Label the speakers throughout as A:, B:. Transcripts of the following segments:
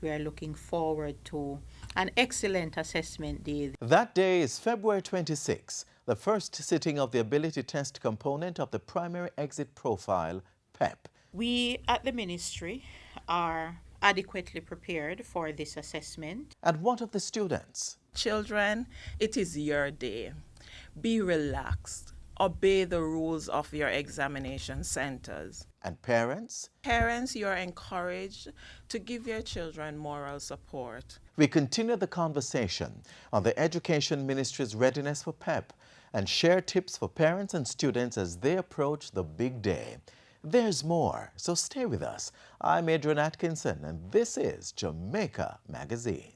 A: we are looking forward to an excellent assessment day.
B: That day is February 26, the first sitting of the ability test component of the primary exit profile, PEP.
A: We at the ministry are adequately prepared for this assessment.
B: And what of the students?
C: Children, it is your day. Be relaxed. Obey the rules of your examination centers.
B: And parents?
C: Parents, you are encouraged to give your children moral support.
B: We continue the conversation on the Education Ministry's readiness for PEP and share tips for parents and students as they approach the big day. There's more, so stay with us. I'm Adrian Atkinson, and this is Jamaica Magazine.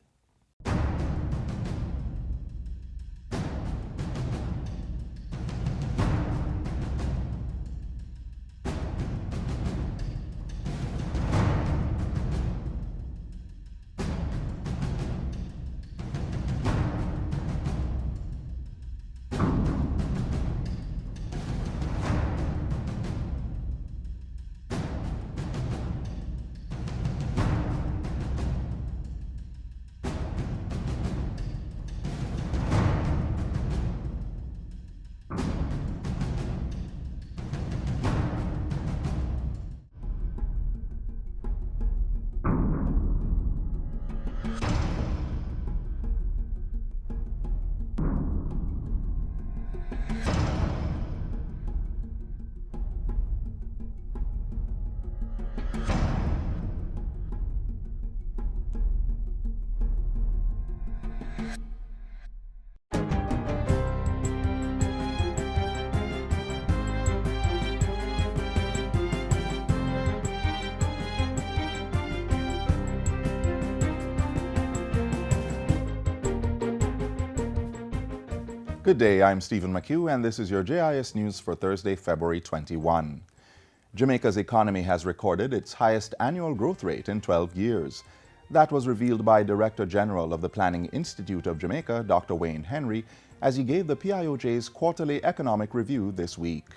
D: Good day, I'm Stephen McHugh, and this is your JIS News for Thursday, February 21. Jamaica's economy has recorded its highest annual growth rate in 12 years. That was revealed by Director General of the Planning Institute of Jamaica, Dr. Wayne Henry, as he gave the PIOJ's quarterly economic review this week.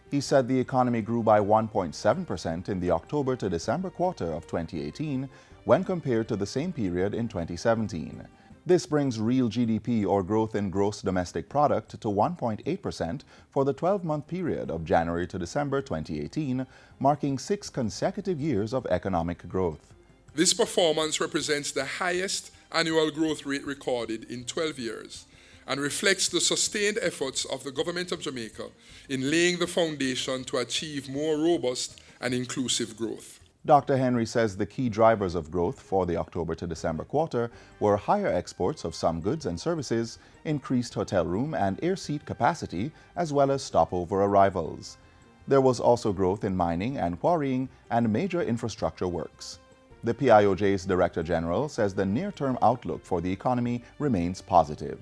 D: He said the economy grew by 1.7% in the October to December quarter of 2018 when compared to the same period in 2017. This brings real GDP, or growth in gross domestic product, to 1.8% for the 12-month period of January to December 2018, marking 6 consecutive years of economic growth.
E: This performance represents the highest annual growth rate recorded in 12 years and reflects the sustained efforts of the Government of Jamaica in laying the foundation to achieve more robust and inclusive growth.
D: Dr. Henry says the key drivers of growth for the October to December quarter were higher exports of some goods and services, increased hotel room and air seat capacity, as well as stopover arrivals. There was also growth in mining and quarrying and major infrastructure works. The PIOJ's Director General says the near-term outlook for the economy remains positive.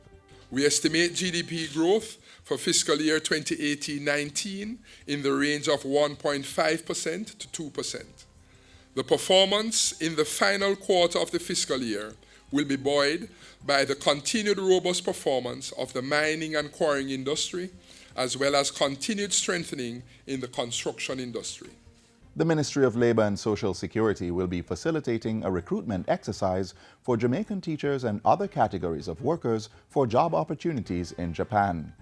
E: We estimate GDP growth for fiscal year 2018-19 in the range of 1.5% to 2%. The performance in the final quarter of the fiscal year will be buoyed by the continued robust performance of the mining and quarrying industry, as well as continued strengthening in the construction industry.
D: The Ministry of Labour and Social Security will be facilitating a recruitment exercise for Jamaican teachers and other categories of workers for job opportunities in Japan.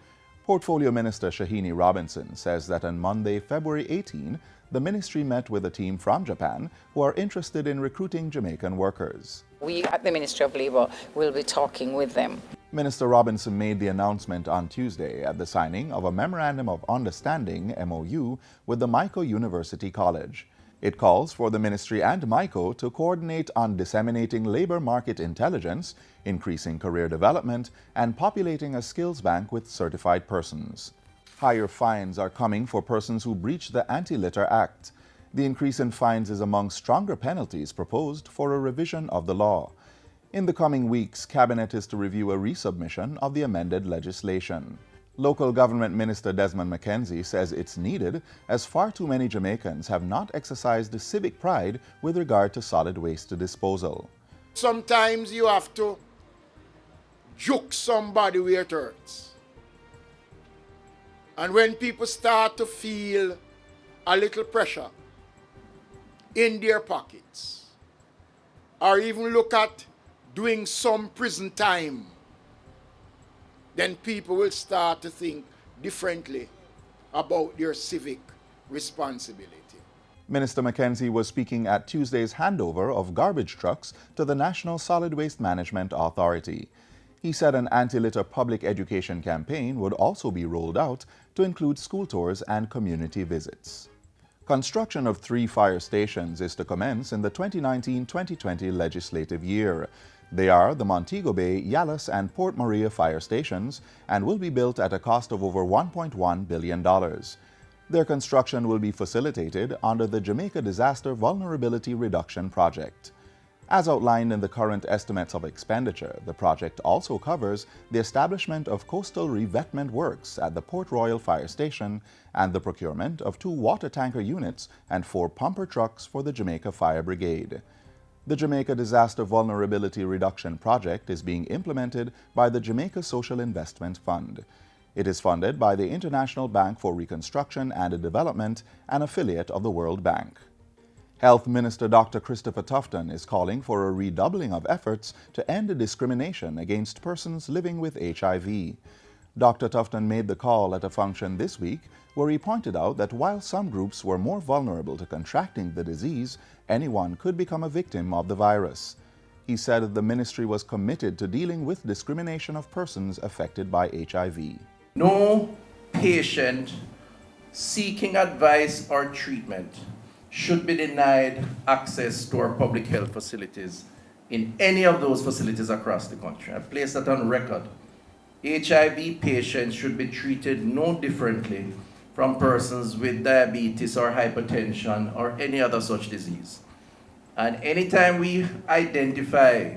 D: Portfolio Minister Shahini Robinson says that on Monday, February 18, the ministry met with a team from Japan who are interested in recruiting Jamaican workers.
F: We at the Ministry of Labour will be talking with them.
D: Minister Robinson made the announcement on Tuesday at the signing of a Memorandum of Understanding, MOU, with the MICO University College. It calls for the ministry and MICO to coordinate on disseminating labor market intelligence, increasing career development, and populating a skills bank with certified persons. Higher fines are coming for persons who breach the Anti-Litter Act. The increase in fines is among stronger penalties proposed for a revision of the law. In the coming weeks, Cabinet is to review a resubmission of the amended legislation. Local Government Minister Desmond McKenzie says it's needed as far too many Jamaicans have not exercised civic pride with regard to solid waste disposal.
G: Sometimes you have to juke somebody where it hurts. And when people start to feel a little pressure in their pockets, or even look at doing some prison time, then people will start to think differently about their civic responsibility.
D: Minister Mackenzie was speaking at Tuesday's handover of garbage trucks to the National Solid Waste Management Authority. He said an anti-litter public education campaign would also be rolled out to include school tours and community visits. Construction of 3 fire stations is to commence in the 2019-2020 legislative year. They are the Montego Bay, Yallahs and Port Maria fire stations and will be built at a cost of over $1.1 billion. Their construction will be facilitated under the Jamaica Disaster Vulnerability Reduction Project. As outlined in the current estimates of expenditure, the project also covers the establishment of coastal revetment works at the Port Royal Fire Station and the procurement of 2 water tanker units and 4 pumper trucks for the Jamaica Fire Brigade. The Jamaica Disaster Vulnerability Reduction Project is being implemented by the Jamaica Social Investment Fund. It is funded by the International Bank for Reconstruction and Development, an affiliate of the World Bank. Health Minister Dr. Christopher Tufton is calling for a redoubling of efforts to end discrimination against persons living with HIV. Dr. Tufton made the call at a function this week where he pointed out that while some groups were more vulnerable to contracting the disease, anyone could become a victim of the virus. He said the ministry was committed to dealing with discrimination of persons affected by HIV.
H: No patient seeking advice or treatment should be denied access to our public health facilities in any of those facilities across the country. I place that on record. HIV patients should be treated no differently from persons with diabetes or hypertension or any other such disease. And anytime we identify,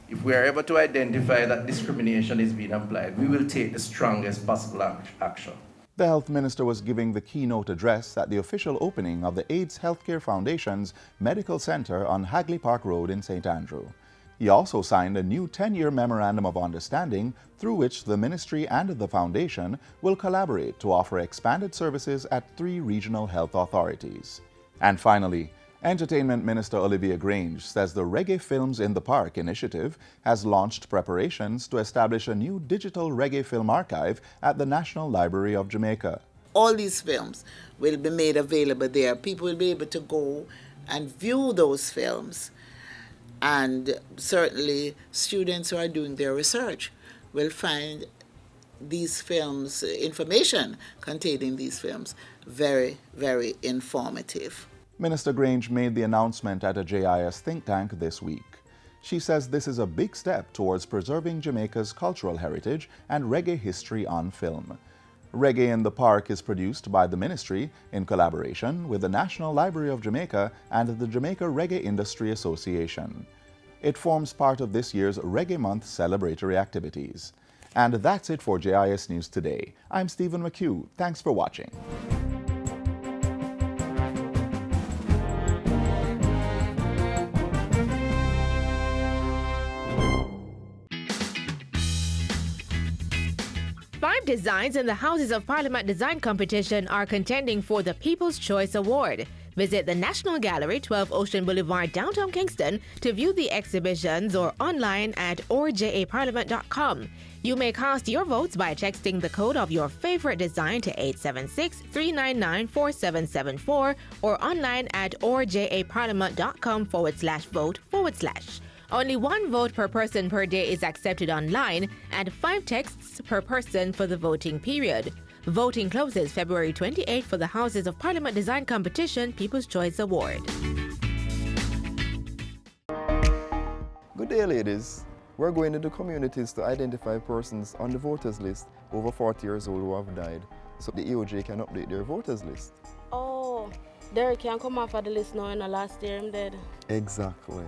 H: if we are able to identify that discrimination is being applied, we will take the strongest possible action.
D: The health minister was giving the keynote address at the official opening of the AIDS Healthcare Foundation's Medical Center on Hagley Park Road in St. Andrew. He also signed a new 10-year Memorandum of Understanding through which the ministry and the foundation will collaborate to offer expanded services at 3 regional health authorities. And finally, Entertainment Minister Olivia Grange says the Reggae Films in the Park initiative has launched preparations to establish a new digital reggae film archive at the National Library of Jamaica.
I: All these films will be made available there. People will be able to go and view those films. And certainly students who are doing their research will find these films, information containing these films, very, very informative.
D: Minister Grange made the announcement at a JIS think tank this week. She says this is a big step towards preserving Jamaica's cultural heritage and reggae history on film. Reggae in the Park is produced by the ministry in collaboration with the National Library of Jamaica and the Jamaica Reggae Industry Association. It forms part of this year's Reggae Month celebratory activities. And that's it for JIS News Today. I'm Stephen McHugh. Thanks for watching.
J: Five designs in the Houses of Parliament Design Competition are contending for the People's Choice Award. Visit the National Gallery, 12 Ocean Boulevard, downtown Kingston, to view the exhibitions or online at orjaparliament.com. You may cast your votes by texting the code of your favorite design to 876-399-4774 or online at orjaparliament.com/vote/. Only 1 vote per person per day is accepted online and 5 texts per person for the voting period. Voting closes February 28 for the Houses of Parliament Design Competition People's Choice Award.
K: Good day, ladies. We're going into communities to identify persons on the voters list over 40 years old who have died, so the EOJ can update their voters list.
L: Oh, Derek can't come off of the list now, and last year I'm dead.
K: Exactly.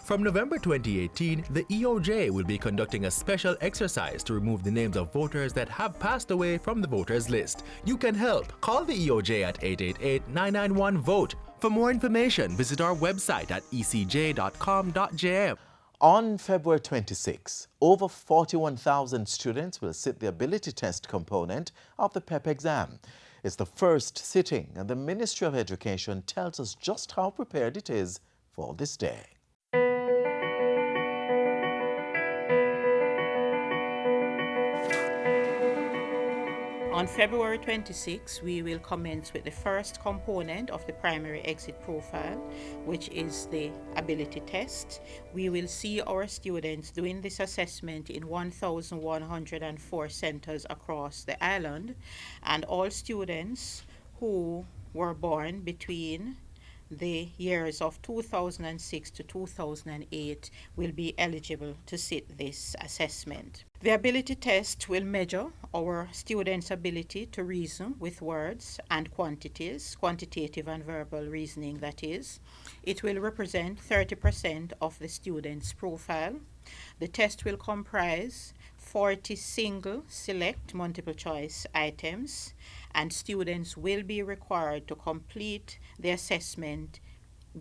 M: From November 2018, the EOJ will be conducting a special exercise to remove the names of voters that have passed away from the voters list. You can help. Call the EOJ at 888-991-VOTE. For more information, visit our website at ecj.com.jm.
B: On February 26, over 41,000 students will sit the ability test component of the PEP exam. It's the first sitting, and the Ministry of Education tells us just how prepared it is for this day.
A: On February 26, we will commence with the first component of the primary exit profile, which is the ability test. We will see our students doing this assessment in 1,104 centers across the island, and all students who were born between the years of 2006 to 2008 will be eligible to sit this assessment. The ability test will measure our students' ability to reason with words and quantities, quantitative and verbal reasoning that is. It will represent 30% of the student's profile. The test will comprise 40 single select multiple choice items, and students will be required to complete the assessment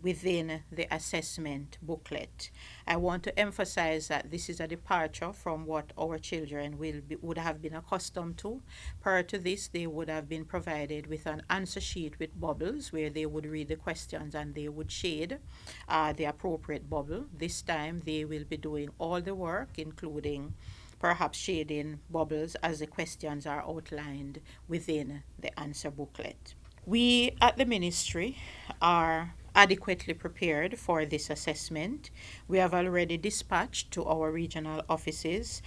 A: within the assessment booklet. I want to emphasize that this is a departure from what our children would have been accustomed to. Prior to this, they would have been provided with an answer sheet with bubbles where they would read the questions and they would shade the appropriate bubble. This time they will be doing all the work, including perhaps shading bubbles as the questions are outlined within the answer booklet. We at the ministry are adequately prepared for this assessment. We have already dispatched to our regional offices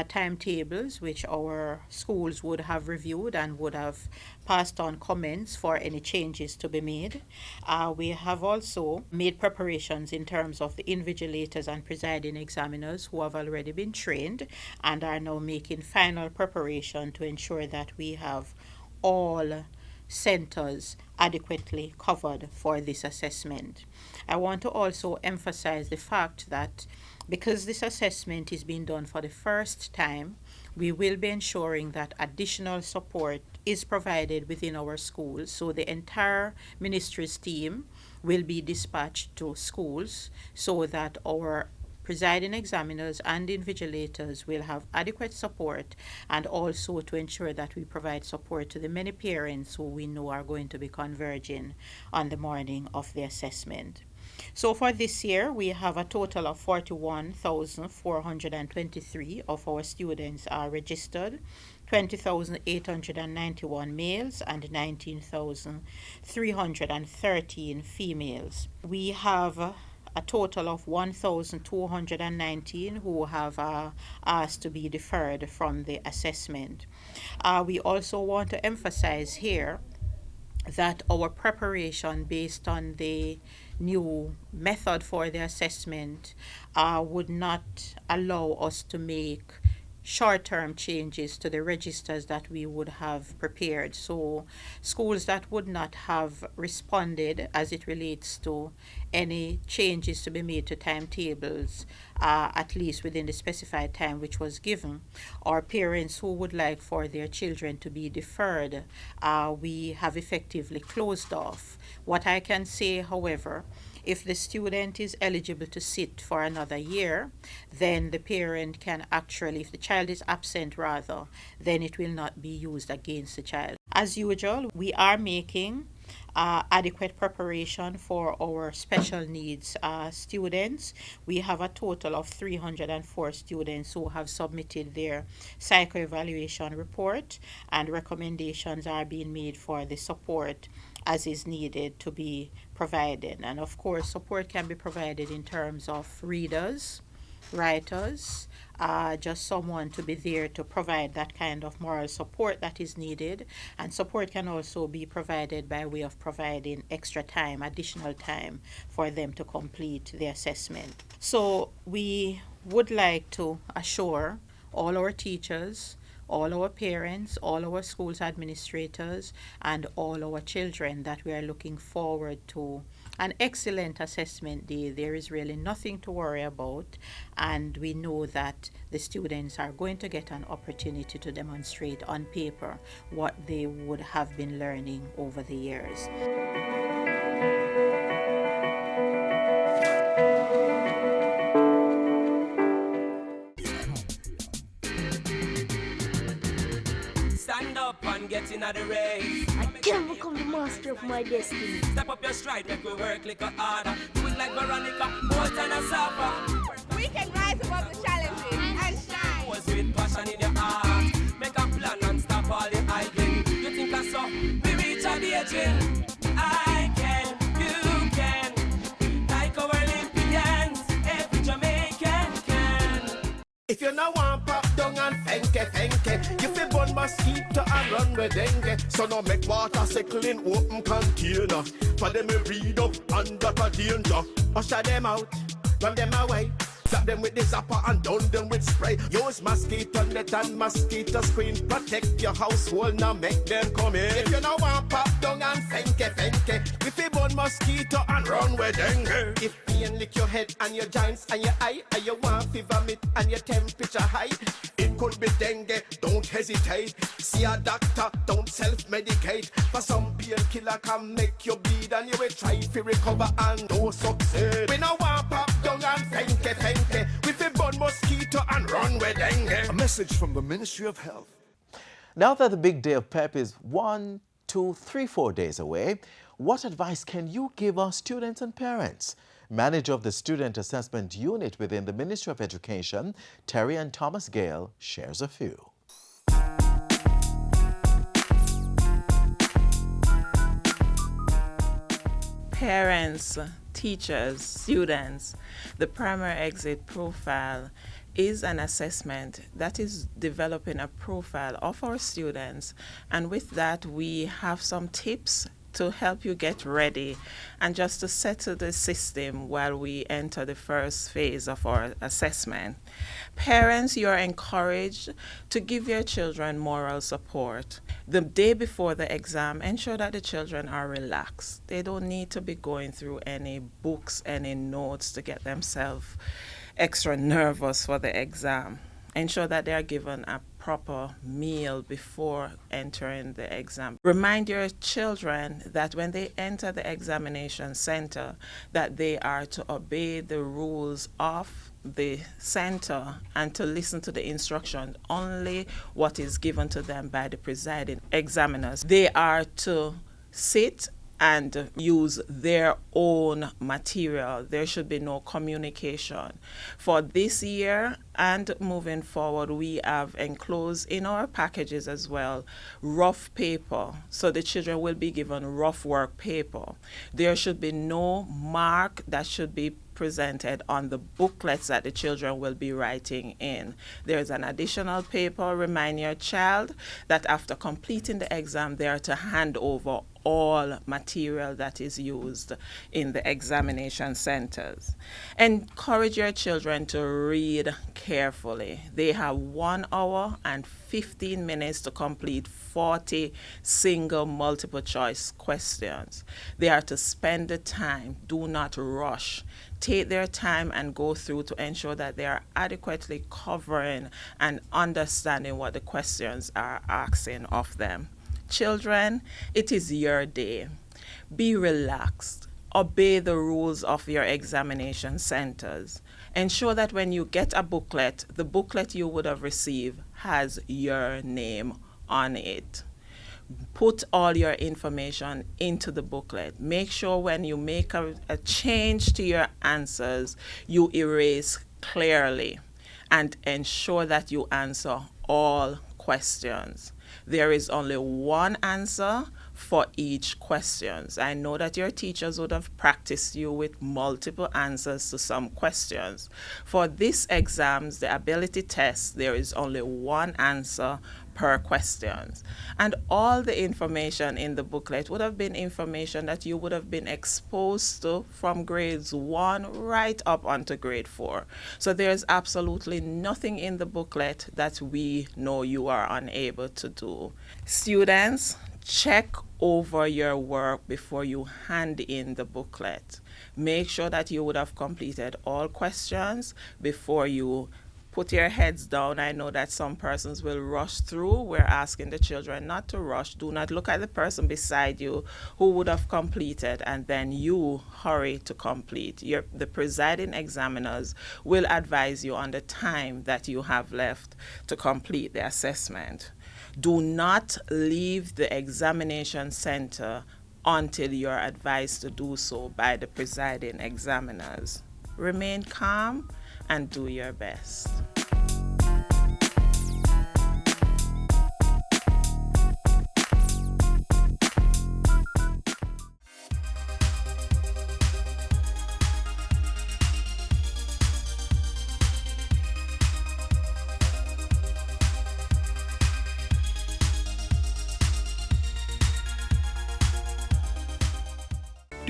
A: timetables which our schools would have reviewed and would have passed on comments for any changes to be made. We have also made preparations in terms of the invigilators and presiding examiners who have already been trained and are now making final preparation to ensure that we have all centers adequately covered for this assessment. I want to also emphasize the fact that because this assessment is being done for the first time, we will be ensuring that additional support is provided within our schools. So the entire ministry's team will be dispatched to schools so that our presiding examiners and invigilators will have adequate support, and also to ensure that we provide support to the many parents who we know are going to be converging on the morning of the assessment. So for this year, we have a total of 41,423 of our students are registered, 20,891 males and 19,313 females. We have a total of 1,219 who have asked to be deferred from the assessment. We also want to emphasize here that our preparation based on the new method for the assessment would not allow us to make short-term changes to the registers that we would have prepared. So schools that would not have responded as it relates to any changes to be made to timetables, at least within the specified time which was given, or parents who would like for their children to be deferred, we have effectively closed off. What I can say, however, if the student is eligible to sit for another year, then the parent can actually, if the child is absent rather, then it will not be used against the child. As usual, we are making adequate preparation for our special needs students. We have a total of 304 students who have submitted their psychoevaluation report, and recommendations are being made for the support as is needed to be provided. And of course, support can be provided in terms of readers, writers, just someone to be there to provide that kind of moral support that is needed. And support can also be provided by way of providing extra time, additional time for them to complete the assessment. So we would like to assure all our teachers, all our parents, all our schools administrators, and all our children that we are looking forward to an excellent assessment day. There is really nothing to worry about, and we know that the students are going to get an opportunity to demonstrate on paper what they would have been learning over the years.
N: Stand up and get in the race.
O: I can become the master of my destiny.
N: Step up your stride, make we work like a harder. Do it like Veronica, more than a supper.
P: We can rise above the challenges and shine.
N: Was with passion in your heart. Make a plan and stop all the idling.
Q: you no want pop down and fenke, you fi burn mosquito and run with dengue. So no make water settle in open container. For them we read up under the danger. Usher them out, run them away. Slap them with the zapper and down them with spray. Use mosquito net and mosquito screen. Protect your household, now make them come in. If you no want pop down and fenke, if you burn mosquito and run with dengue. If pain lick your head and your joints and your eye, and you want fever meat and your temperature high, it could be dengue, don't hesitate. See a doctor, don't self-medicate. For some painkiller can make you bleed and you will try to recover and no succeed. We no want pop down and fenke. With a burn mosquito and run with dengue.
R: A message from the Ministry of Health.
B: Now that the big day of PEP is 1, 2, 3, 4 days away, what advice can you give our students and parents? Manager of the Student Assessment Unit within the Ministry of Education, Terry and Thomas Gale, shares a few.
C: Parents, teachers, students, the primary exit profile is an assessment that is developing a profile of our students, and with that we have some tips to help you get ready and just to settle the system while we enter the first phase of our assessment. Parents, you are encouraged to give your children moral support. The day before the exam, ensure that the children are relaxed. They don't need to be going through any books, any notes to get themselves extra nervous for the exam. Ensure that they are given a proper meal before entering the exam. Remind your children that when they enter the examination center, that they are to obey the rules of the center and to listen to the instruction, only what is given to them by the presiding examiners. They are to sit and use their own material. There should be no communication. For this year and moving forward, we have enclosed in our packages as well rough paper, so the children will be given rough work paper. There should be no mark that should be presented on the booklets that the children will be writing in. There's an additional paper. Remind your child that after completing the exam, they are to hand over all material that is used in the examination centers. Encourage your children to read carefully. They have 1 hour and 15 minutes to complete 40 single multiple choice questions. They are to spend the time. Do not rush. Take their time and go through to ensure that they are adequately covering and understanding what the questions are asking of them. Children, it is your day. Be relaxed. Obey the rules of your examination centers. Ensure that when you get a booklet, the booklet you would have received has your name on it. Put all your information into the booklet. Make sure when you make a change to your answers, you erase clearly and ensure that you answer all questions. There is only one answer for each question. I know that your teachers would have practiced you with multiple answers to some questions. For this exams, the ability test, there is only one answer per question. And all the information in the booklet would have been information that you would have been exposed to from grades 1 right up onto grade 4. So there's absolutely nothing in the booklet that we know you are unable to do. Students, check over your work before you hand in the booklet. Make sure that you would have completed all questions before you put your heads down. I know that some persons will rush through. We're asking the children not to rush. Do not look at the person beside you who would have completed and then you hurry to complete. The presiding examiners will advise you on the time that you have left to complete the assessment. Do not leave the examination center until you're advised to do so by the presiding examiners. Remain calm and do your best.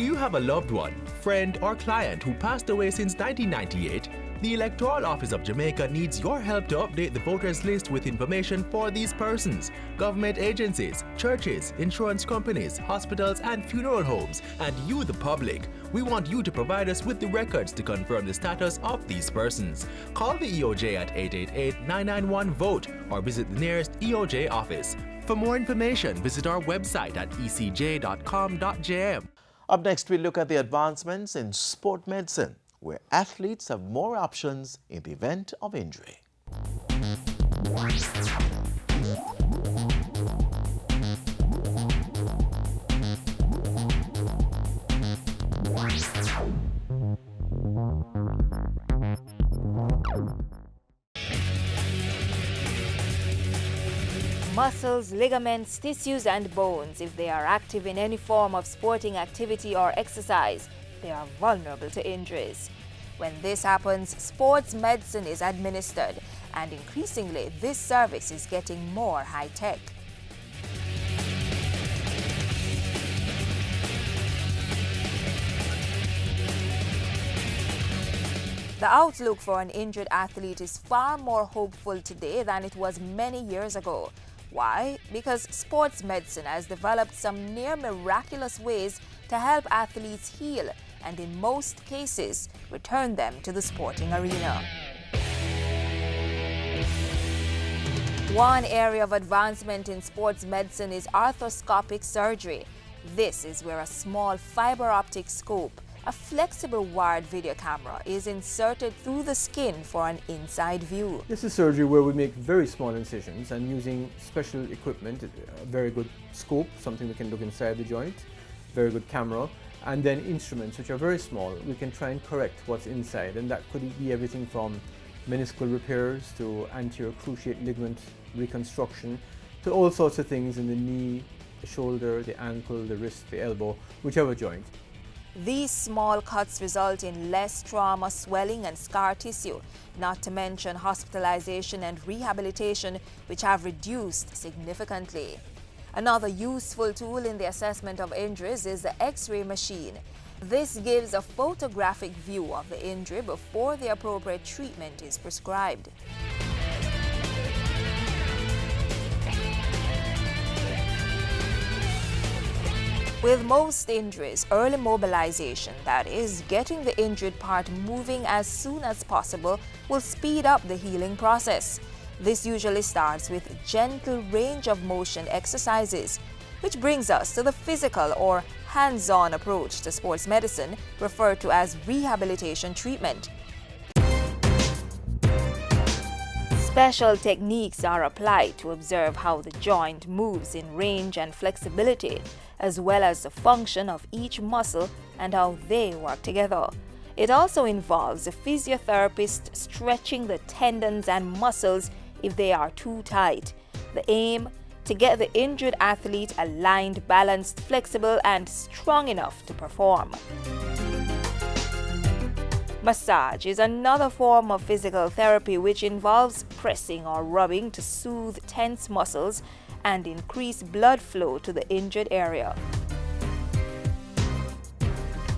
M: Do you have a loved one, friend, or client who passed away since 1998? The Electoral Office of Jamaica needs your help to update the voters list with information for these persons, government agencies, churches, insurance companies, hospitals, and funeral homes, and you, the public. We want you to provide us with the records to confirm the status of these persons. Call the EOJ at 888-991-VOTE or visit the nearest EOJ office. For more information, visit our website at ecj.com.jm.
B: Up next, we look at the advancements in sport medicine, where athletes have more options in the event of injury.
S: Muscles, ligaments, tissues, and bones, if they are active in any form of sporting activity or exercise, they are vulnerable to injuries. When this happens, sports medicine is administered, and increasingly this service is getting more high-tech. The outlook for an injured athlete is far more hopeful today than it was many years ago. Why? Because sports medicine has developed some near miraculous ways to help athletes heal and in most cases return them to the sporting arena. One area of advancement in sports medicine is arthroscopic surgery. This is where a small fiber optic scope, a flexible wired video camera, is inserted through the skin for an inside view.
T: This is surgery where we make very small incisions, and using special equipment, a very good scope, something we can look inside the joint, very good camera, and then instruments which are very small. We can try and correct what's inside, and that could be everything from meniscal repairs to anterior cruciate ligament reconstruction to all sorts of things in the knee, the shoulder, the ankle, the wrist, the elbow, whichever joint.
S: These small cuts result in less trauma, swelling, and scar tissue, not to mention hospitalization and rehabilitation, which have reduced significantly. Another useful tool in the assessment of injuries is the X-ray machine. This gives a photographic view of the injury before the appropriate treatment is prescribed. With most injuries, early mobilization, that is, getting the injured part moving as soon as possible, will speed up the healing process. This usually starts with gentle range of motion exercises, which brings us to the physical or hands-on approach to sports medicine, referred to as rehabilitation treatment. Special techniques are applied to observe how the joint moves in range and flexibility, as well as the function of each muscle and how they work together. It also involves a physiotherapist stretching the tendons and muscles if they are too tight. The aim? To get the injured athlete aligned, balanced, flexible, and strong enough to perform. Massage is another form of physical therapy which involves pressing or rubbing to soothe tense muscles and increase blood flow to the injured area.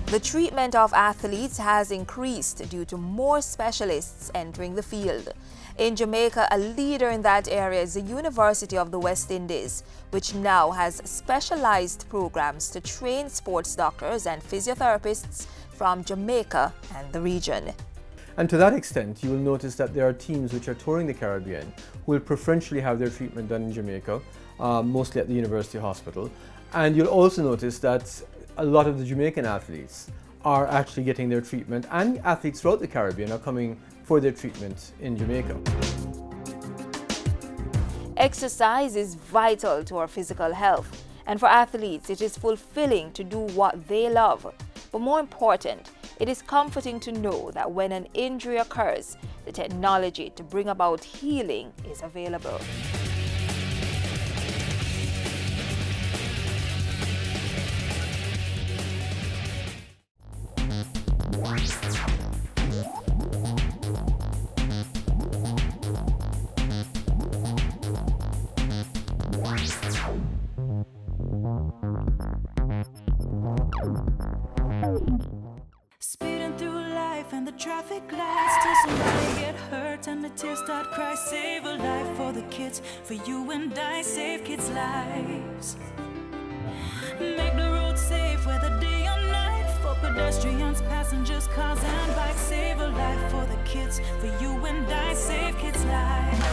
S: The treatment of athletes has increased due to more specialists entering the field. In Jamaica, a leader in that area is the University of the West Indies, which now has specialized programs to train sports doctors and physiotherapists from Jamaica and the region.
T: And to that extent, you will notice that there are teams which are touring the Caribbean who will preferentially have their treatment done in Jamaica, mostly at the University Hospital. And you'll also notice that a lot of the Jamaican athletes are actually getting their treatment, and athletes throughout the Caribbean are coming for their treatment in Jamaica.
S: Exercise is vital to our physical health, and for athletes it is fulfilling to do what they love. But more important, it is comforting to know that when an injury occurs, the technology to bring about healing is available.
U: tears start cry, save a life for the kids, for you and I, save kids' lives. Make the road safe, whether day or night, for pedestrians, passengers, cars and bikes, save a life for the kids, for you and I, save kids' lives.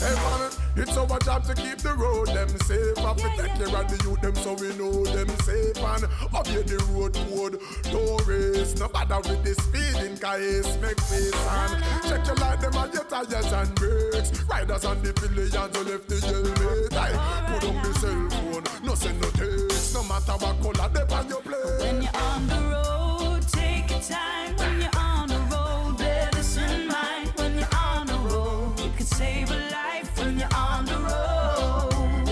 Q: Hey man, it's our job to keep the road them safe. And protect care of the youth them so we know them safe. And obey the road code, don't race. No bother with the speeding, cause make face. And check your light them on your tires and brakes. Riders on the pillions who left the helmet. Put on the cell phone, no send no text. No matter what color they on your plate.
U: When you're on the road, take your time. When you're on the road, bear this in mind. When you're on the road, you can save a life. When you're on the road,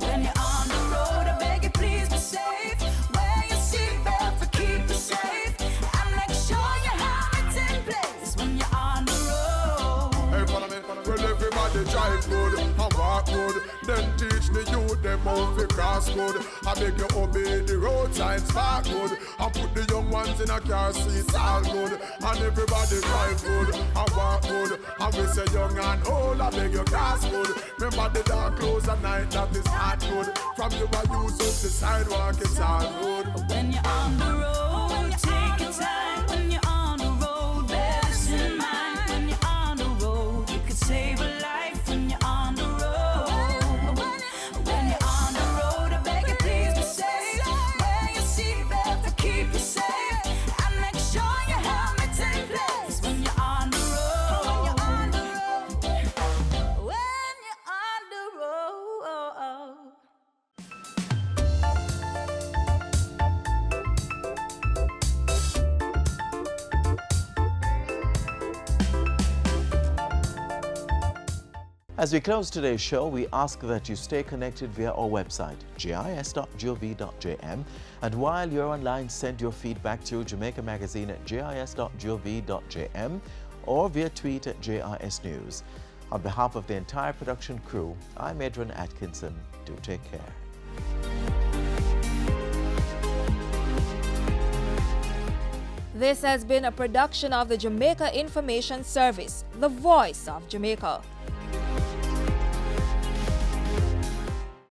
U: when you're on the road, I beg you please be safe. Wear your seatbelt for keep you safe, and make sure your helmet's in place when you're on the road.
Q: Hey, follow me. Well, everybody drive good and walk good. Then teach the youth them how to cross good. I beg you obey the road signs, park good. And put the young ones in a car seats, all good. And everybody drive good and walk good. And we say young and old, I beg you cross good. Remember the dark clothes at night, that is not good. From you I use up the sidewalk, it's all good.
U: When you're on the road, take your time. When you're on the road, bear this in mind. When you're on the road, you can save a life. When you're on the road, when you're on the road, I beg you please be safe. Wear your seatbelt to keep you safe, and make sure your helmet's in place when you're on the road. When you're on the road, when you're on the road.
B: As we close today's show, we ask that you stay connected via our website, gis.gov.jm. And while you're online, send your feedback to Jamaica Magazine at gis.gov.jm or via tweet at JIS News. On behalf of the entire production crew, I'm Adrian Atkinson. Do take care.
S: This has been a production of the Jamaica Information Service, the voice of Jamaica.